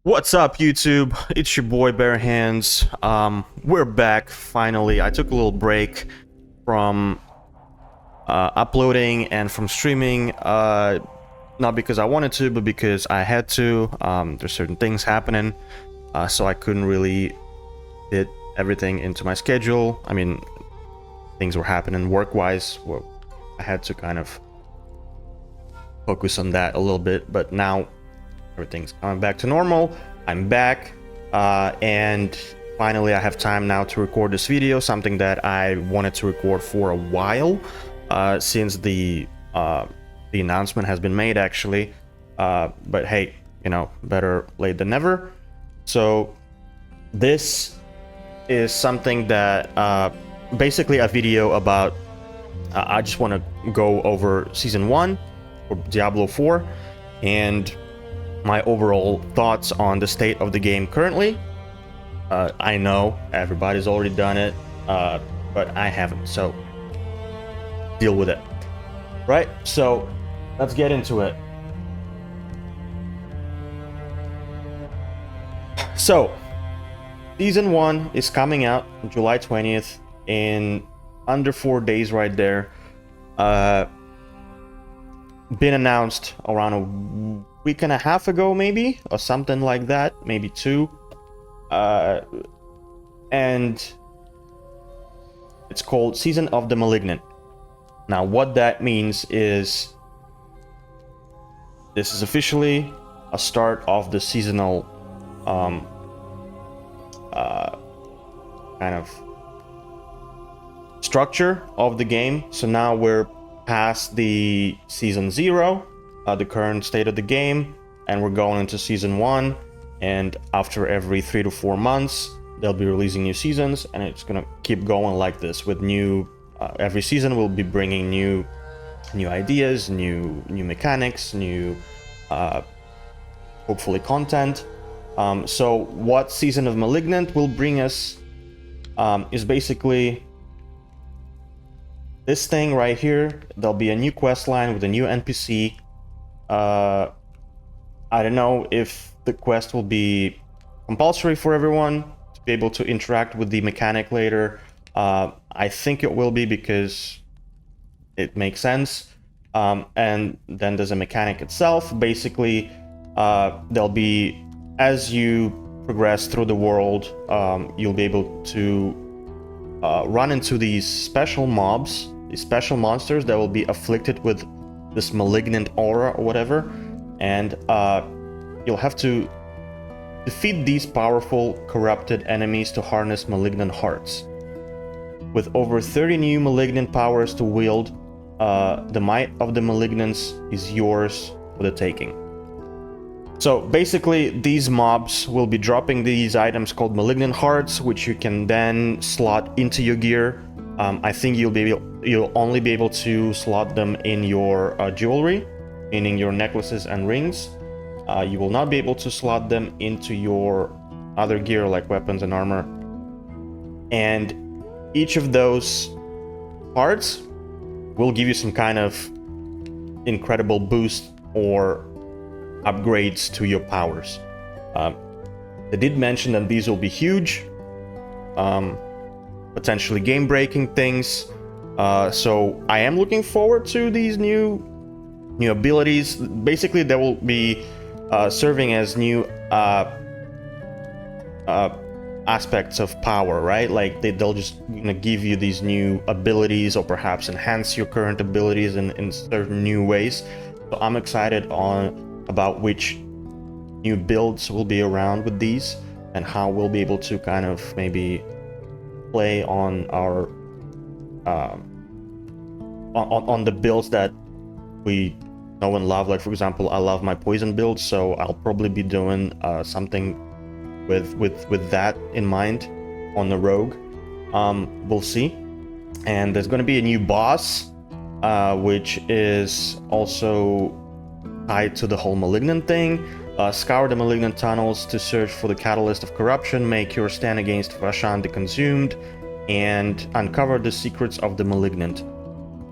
What's up, YouTube? It's your boy BearHands. We're back finally. I took a little break from uploading and from streaming, not because I wanted to, but because I had to. There's certain things happening, so I couldn't really fit everything into my schedule. I mean, things were happening work-wise. Well, I had to kind of focus on that a little bit, but now everything's coming back to normal. I'm back, and finally I have time now to record this video, something that I wanted to record for a while, since the announcement has been made, actually. But hey, you know, better late than never. So this is something that basically a video about I just want to go over season 1 for Diablo 4 and my overall thoughts on the state of the game currently. I know everybody's already done it, but I haven't, so deal with it. Right, so let's get into it. So, Season 1 is coming out on July 20th in under 4 days right there. Been announced around a week and a half ago, maybe, or something like that, maybe 2. And it's called Season of the Malignant. Now, what that means is this is officially a start of the seasonal kind of structure of the game. So now we're past the season 0, the current state of the game, and we're going into season 1, and after every 3 to 4 months they'll be releasing new seasons, and it's gonna keep going like this with new every season will be bringing new ideas, new mechanics, new hopefully content. So what Season of Malignant will bring us is basically this thing right here. There'll be a new quest line with a new NPC. I don't know if the quest will be compulsory for everyone to be able to interact with the mechanic later. I think it will be, because it makes sense. And then there's a mechanic itself. Basically, there'll be, as you progress through the world, you'll be able to run into these special mobs, these special monsters that will be afflicted with this malignant aura or whatever, and you'll have to defeat these powerful, corrupted enemies to harness malignant hearts. With over 30 new malignant powers to wield, the might of the malignants is yours for the taking. So basically, these mobs will be dropping these items called malignant hearts, which you can then slot into your gear. I think you'll only be able to slot them in your jewelry, meaning your necklaces and rings. You will not be able to slot them into your other gear like weapons and armor. And each of those parts will give you some kind of incredible boost or upgrades to your powers. They did mention that these will be huge, potentially game-breaking things. So I am looking forward to these new abilities. Basically, they will be serving as new aspects of power, right? Like they'll just give you these new abilities, or perhaps enhance your current abilities in certain new ways. So I'm excited about which new builds will be around with these, and how we'll be able to kind of maybe play on our on the builds that we know and love. Like, for example, I love my poison build, so I'll probably be doing something with that in mind on the rogue. We'll see. And there's going to be a new boss, which is also tied to the whole malignant thing. Scour the malignant tunnels to search for the catalyst of corruption, make your stand against Vashan the Consumed, and uncover the secrets of the malignant.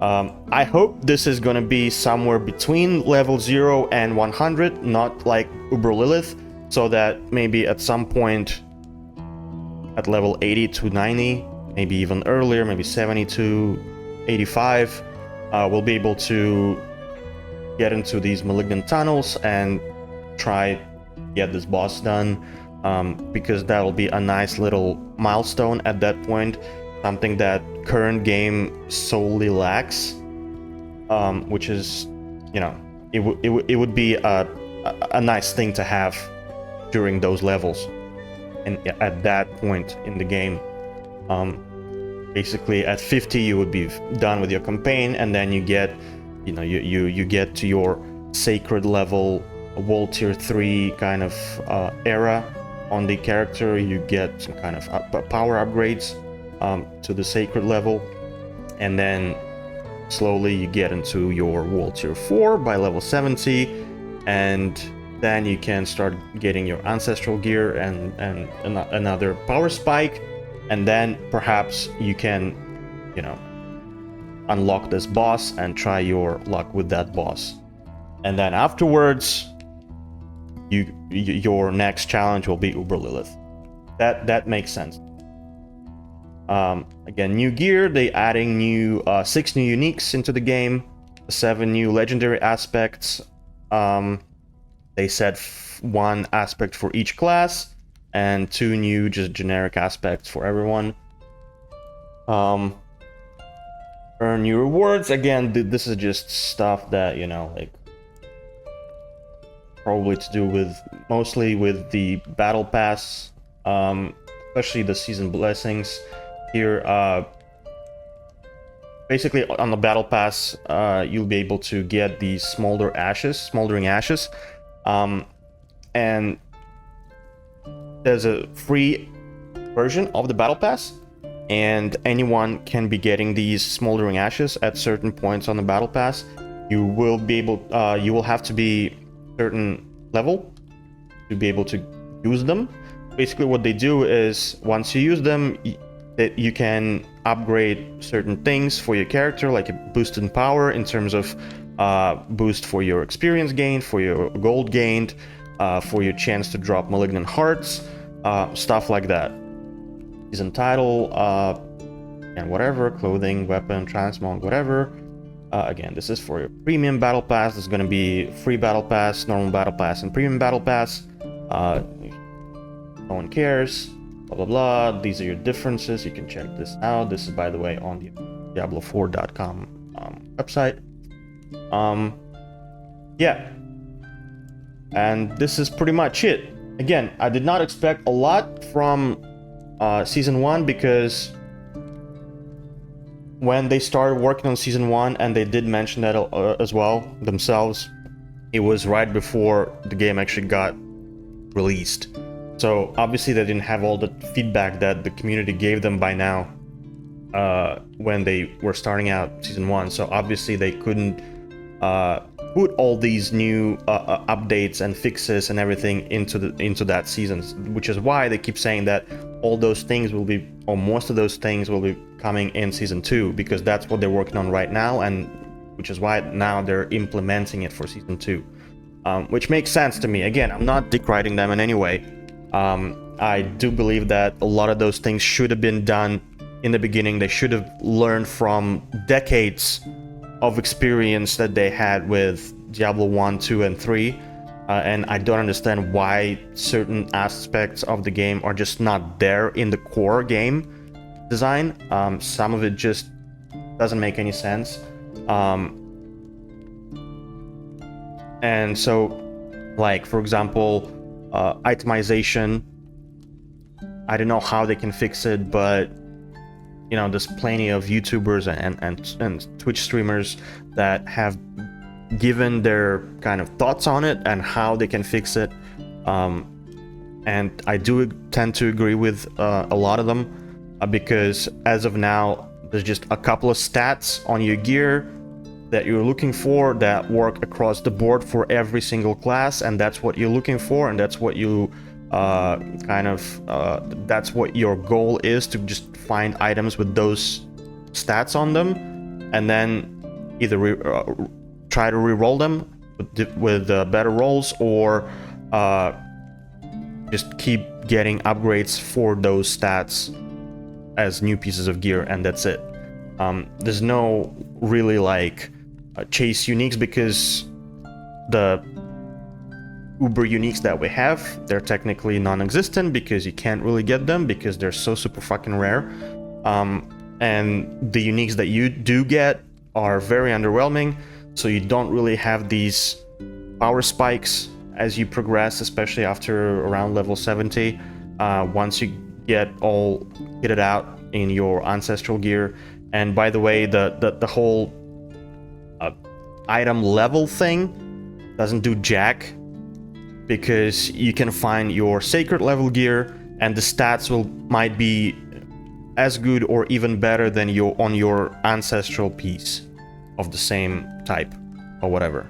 I hope this is gonna be somewhere between level 0 and 100, not like Uber Lilith, so that maybe at some point at level 80 to 90, maybe even earlier, maybe 70 to 85, we'll be able to get into these malignant tunnels and try get this boss done, because that'll be a nice little milestone at that point, something that current game solely lacks, which is, you know, it would be a nice thing to have during those levels and at that point in the game. Basically at 50 you would be done with your campaign, and then you get, you know, you get to your sacred level, world tier 3 kind of era on the character. You get some kind of power upgrades to the sacred level, and then slowly you get into your world tier 4 by level 70, and then you can start getting your ancestral gear and another power spike, and then perhaps you can, you know, unlock this boss and try your luck with that boss. And then afterwards, your next challenge will be Uber Lilith. That makes sense. Again, new gear. They adding new 6 new uniques into the game, 7 new legendary aspects. They said 1 aspect for each class, and 2 new just generic aspects for everyone. Earn new rewards. Again, this is just stuff that, you know, like probably to do with mostly with the battle pass, especially the season blessings here. Basically on the battle pass, you'll be able to get these smoldering ashes, and there's a free version of the battle pass, and anyone can be getting these smoldering ashes at certain points on the battle pass. You will be able, you will have to be certain level to be able to use them. Basically what they do is once you use them, that you can upgrade certain things for your character, like a boost in power in terms of boost for your experience gained, for your gold gained, for your chance to drop malignant hearts, stuff like that. Season title, and whatever, clothing, weapon, transmog, whatever. Again, this is for your premium battle pass. There's going to be free battle pass, normal battle pass, and premium battle pass. No one cares. Blah blah blah. These are your differences. You can check this out. This is, by the way, on the DIABLO4.com website. Yeah, and this is pretty much it. Again, I did not expect a lot from season 1, because when they started working on season 1, and they did mention that as well themselves, it was right before the game actually got released. So obviously they didn't have all the feedback that the community gave them by now when they were starting out season 1. So obviously they couldn't put all these new updates and fixes and everything into that season, which is why they keep saying that all those things will be, or most of those things will be coming in season 2, because that's what they're working on right now, and which is why now they're implementing it for season 2, which makes sense to me. Again, I'm not deriding them in any way. I do believe that a lot of those things should have been done in the beginning. They should have learned from decades of experience that they had with Diablo 1, 2, and 3. And I don't understand why certain aspects of the game are just not there in the core game design. Some of it just doesn't make any sense. And so, like, for example, itemization, I don't know how they can fix it, but you know, there's plenty of YouTubers and Twitch streamers that have given their kind of thoughts on it and how they can fix it, and I do tend to agree with a lot of them, because as of now there's just a couple of stats on your gear that you're looking for that work across the board for every single class, and that's what you're looking for, and that's what you that's what your goal is, to just find items with those stats on them, and then either try to re-roll them with better rolls, or just keep getting upgrades for those stats as new pieces of gear, and that's it. There's no really like chase uniques, because the Uber uniques that we have, they're technically non-existent because you can't really get them because they're so super fucking rare. And the uniques that you do get are very underwhelming, so you don't really have these power spikes as you progress, especially after around level 70. Once you get all kitted out in your ancestral gear. And by the way, the whole item level thing doesn't do jack, because you can find your sacred level gear and the stats might be as good or even better than on your ancestral piece of the same type or whatever.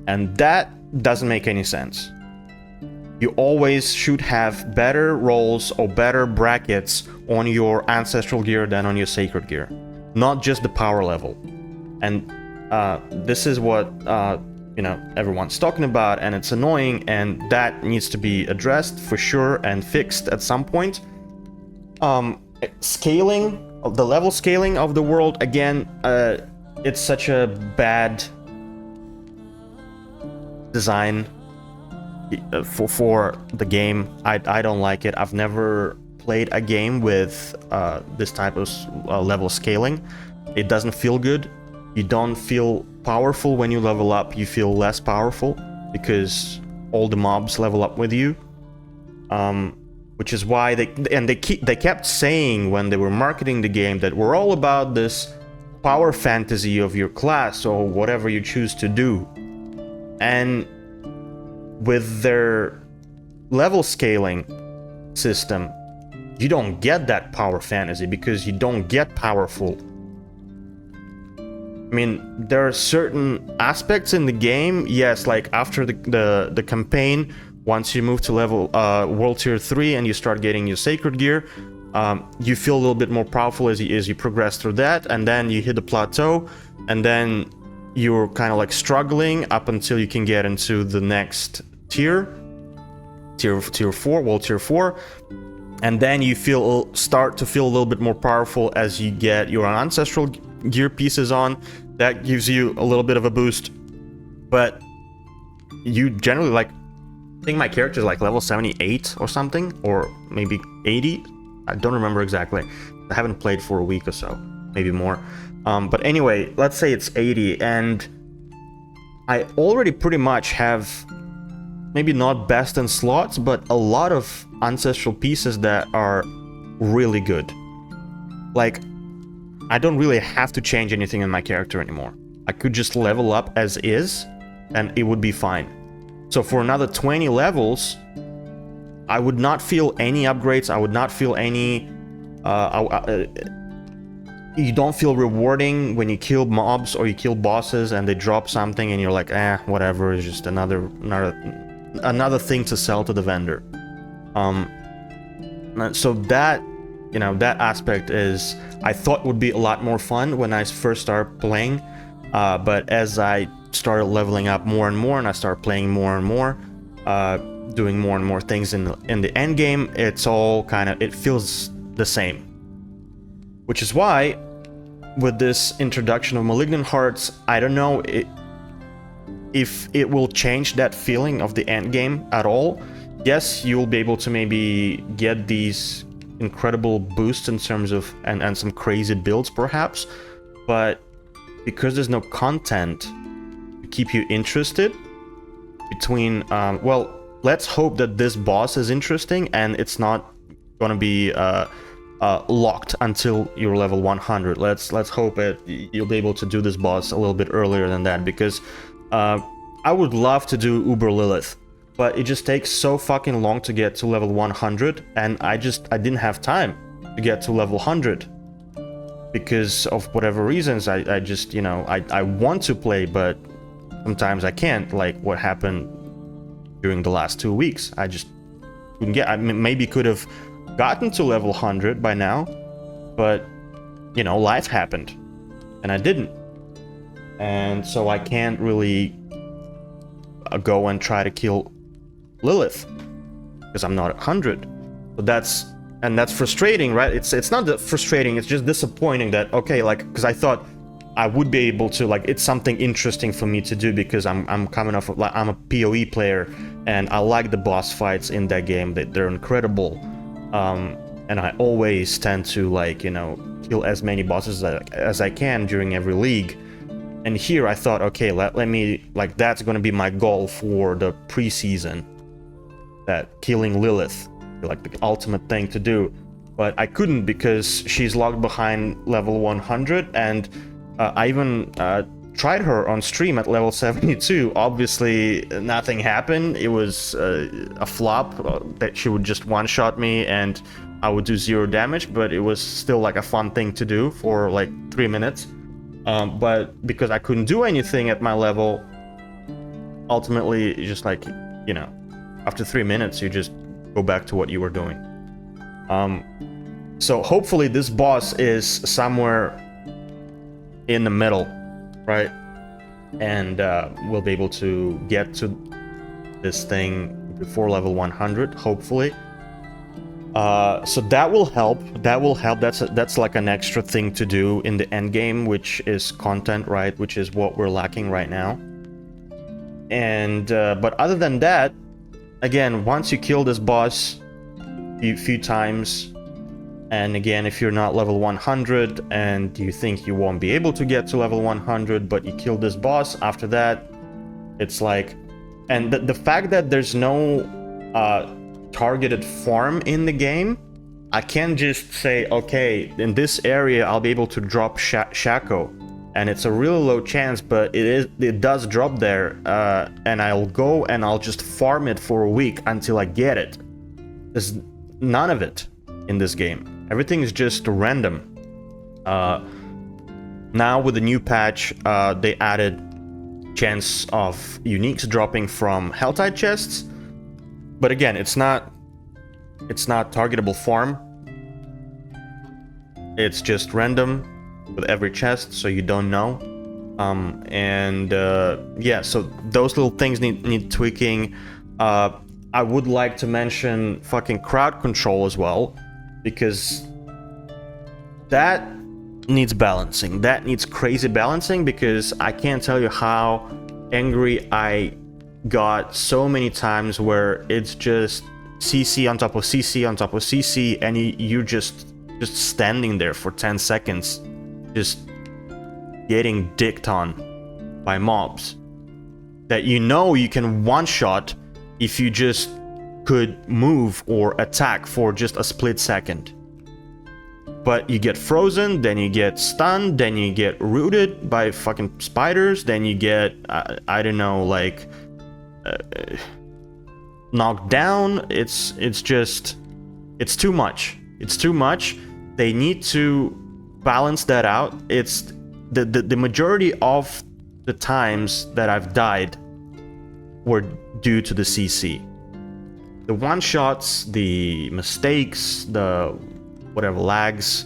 And that doesn't make any sense. You always should have better rolls or better brackets on your ancestral gear than on your sacred gear, not just the power level. And this is what everyone's talking about, and it's annoying, and that needs to be addressed for sure and fixed at some point. Scaling, the level scaling of the world, again, it's such a bad design for the game. I don't like it. I've never played a game with this type of level scaling. It doesn't feel good. You don't feel powerful when you level up. You feel less powerful because all the mobs level up with you. Which is why they kept saying when they were marketing the game that we're all about this power fantasy of your class or whatever you choose to do. And with their level scaling system, you don't get that power fantasy because you don't get powerful. I mean, there are certain aspects in the game, yes, like after the campaign, once you move to level world tier 3 and you start getting your sacred gear, you feel a little bit more powerful as you progress through that, and then you hit the plateau, and then you're kind of like struggling up until you can get into the next tier 4, world tier 4, and then you start to feel a little bit more powerful as you get your ancestral gear pieces on. That gives you a little bit of a boost, but you generally, like, I think my character is like level 78 or something, or maybe 80. I don't remember exactly. I haven't played for a week or so, maybe more. But anyway, let's say it's 80, and I already pretty much have, maybe not best in slots, but a lot of ancestral pieces that are really good. Like, I don't really have to change anything in my character anymore. I could just level up as is, and it would be fine. So for another 20 levels, I would not feel any upgrades. I would not feel any... you don't feel rewarding when you kill mobs or you kill bosses and they drop something and you're like, whatever, it's just another thing to sell to the vendor. So that, that aspect is, I thought would be a lot more fun when I first started playing, but as I started leveling up more and more and I started playing more and more, doing more and more things in the end game, it's all it feels the same. Which is why, with this introduction of Malignant Hearts, I don't know if it will change that feeling of the end game at all. Yes, you'll be able to maybe get these incredible boosts in terms of and some crazy builds perhaps, but because there's no content to keep you interested between well, let's hope that this boss is interesting and it's not gonna be locked until you're level 100. Let's hope you'll be able to do this boss a little bit earlier than that, because I would love to do Uber Lilith, but it just takes so fucking long to get to level 100, and I didn't have time to get to level 100 because of whatever reasons. I just, I want to play, but sometimes I can't, like what happened during the last 2 weeks. I just couldn't get, I maybe could have gotten to level 100 by now, but life happened and I didn't, and so I can't really go and try to kill Lilith because I'm not 100. So that's frustrating, right? It's not that frustrating, it's just disappointing that, okay, like, because I thought I would be able to, like, it's something interesting for me to do because I'm coming off of, like, I'm a PoE player and I like the boss fights in that game. They're incredible. And I always tend to, like, you know, kill as many bosses as I can during every league. And here I thought, okay, let me, like, that's gonna be my goal for the preseason. That killing Lilith, like the ultimate thing to do. But I couldn't because she's locked behind level 100, and I even tried her on stream at level 72. Obviously, nothing happened. It was a flop that she would just one-shot me and I would do 0 damage, but it was still like a fun thing to do for like 3 minutes. But because I couldn't do anything at my level, ultimately, just like, you know, after 3 minutes, you just go back to what you were doing. So hopefully this boss is somewhere in the middle, right? And we'll be able to get to this thing before level 100, hopefully. So that will help. That will help. That's like an extra thing to do in the end game, which is content, right? Which is what we're lacking right now. And but other than that, again, once you kill this boss a few times, and again, if you're not level 100 and you think you won't be able to get to level 100, but you kill this boss, after that, it's like, and the fact that there's no targeted farm in the game, I can't just say, okay, in this area I'll be able to drop Shaco, and it's a really low chance, but it does drop there, and I'll go and I'll just farm it for a week until I get it. There's none of it in this game. Everything is just random. Now with the new patch, they added chance of uniques dropping from Helltide chests. But again, it's not targetable farm. It's just random with every chest, so you don't know. Yeah, so those little things need tweaking. I would like to mention fucking crowd control as well, because that needs balancing. That needs crazy balancing, because I can't tell you how angry I got so many times where it's just CC on top of CC on top of CC, and you're just standing there for 10 seconds just getting dicked on by mobs that you know you can one-shot if you just could move or attack for just a split second. But you get frozen, then you get stunned, then you get rooted by fucking spiders, then you get, I don't know, like, knocked down. It's too much. It's too much. They need to balance that out. It's the majority of the times that I've died were due to the CC. The one-shots, the mistakes, the whatever lags,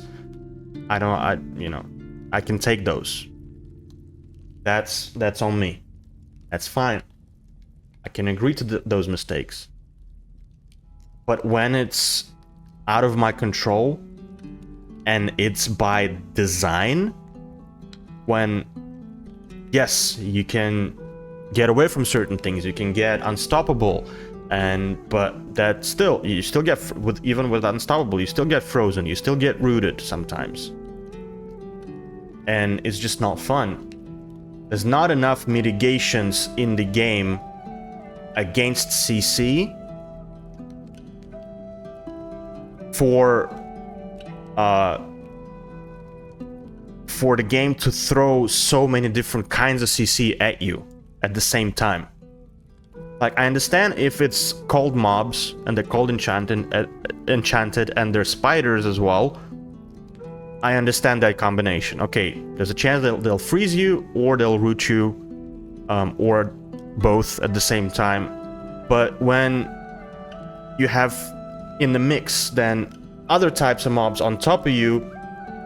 I can take those. That's on me. That's fine. I can agree to those mistakes. But when it's out of my control and it's by design, when, yes, you can get away from certain things, you can get unstoppable, but that still, you still get, even with unstoppable, you still get frozen, you still get rooted sometimes. And it's just not fun. There's not enough mitigations in the game against CC for the game to throw so many different kinds of CC at you at the same time. Like, I understand if it's cold mobs and they're cold enchanted and they're spiders as well. I understand that combination. Okay, there's a chance they'll freeze you, or they'll root you, or both at the same time. But when you have in the mix then other types of mobs on top of you,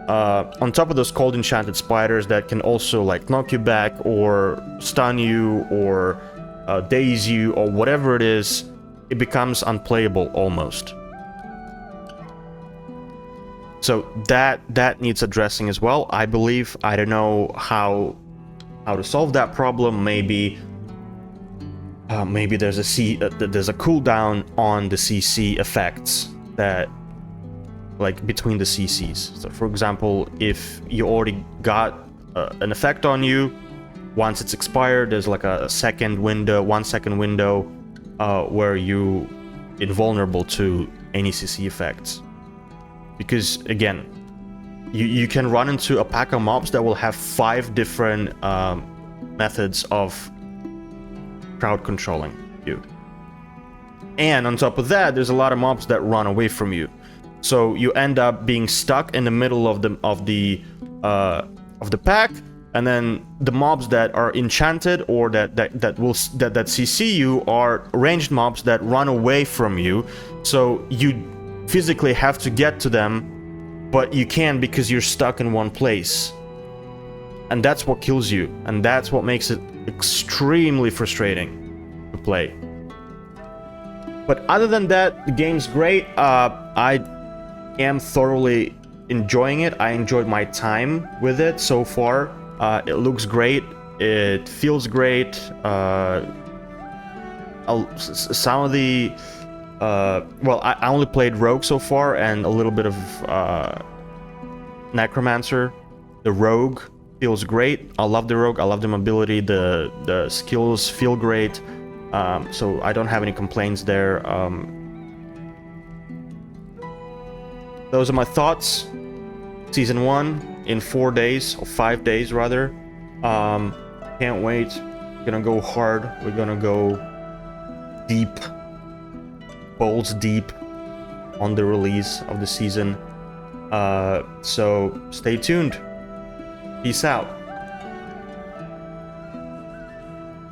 on top of those cold enchanted spiders that can also like knock you back or stun you or daze you or whatever it is, it becomes unplayable almost. So that needs addressing as well, I believe. I don't know how to solve that problem. Maybe there's a cooldown on the CC effects that, like, between the CCs. So for example, if you already got an effect on you, once it's expired, there's like a 1 second window where you invulnerable to any CC effects. Because again, you can run into a pack of mobs that will have 5 different methods of crowd controlling you. And on top of that, there's a lot of mobs that run away from you. So you end up being stuck in the middle of the pack, and then the mobs that are enchanted or that CC you are ranged mobs that run away from you. So you physically have to get to them, but you can't because you're stuck in one place. And that's what kills you, and that's what makes it extremely frustrating to play. But other than that, the game's great. I am thoroughly enjoying it. I enjoyed my time with it so far. It looks great. It feels great. Some of the well, I only played Rogue so far and a little bit of Necromancer. The Rogue feels great. I love the Rogue. I love the mobility. The skills feel great. So I don't have any complaints there. Those are my thoughts. Season 1 in 4 days, or 5 days rather. Can't wait. We're gonna go hard. We're gonna go deep, balls deep on the release of the season. So stay tuned. Peace out.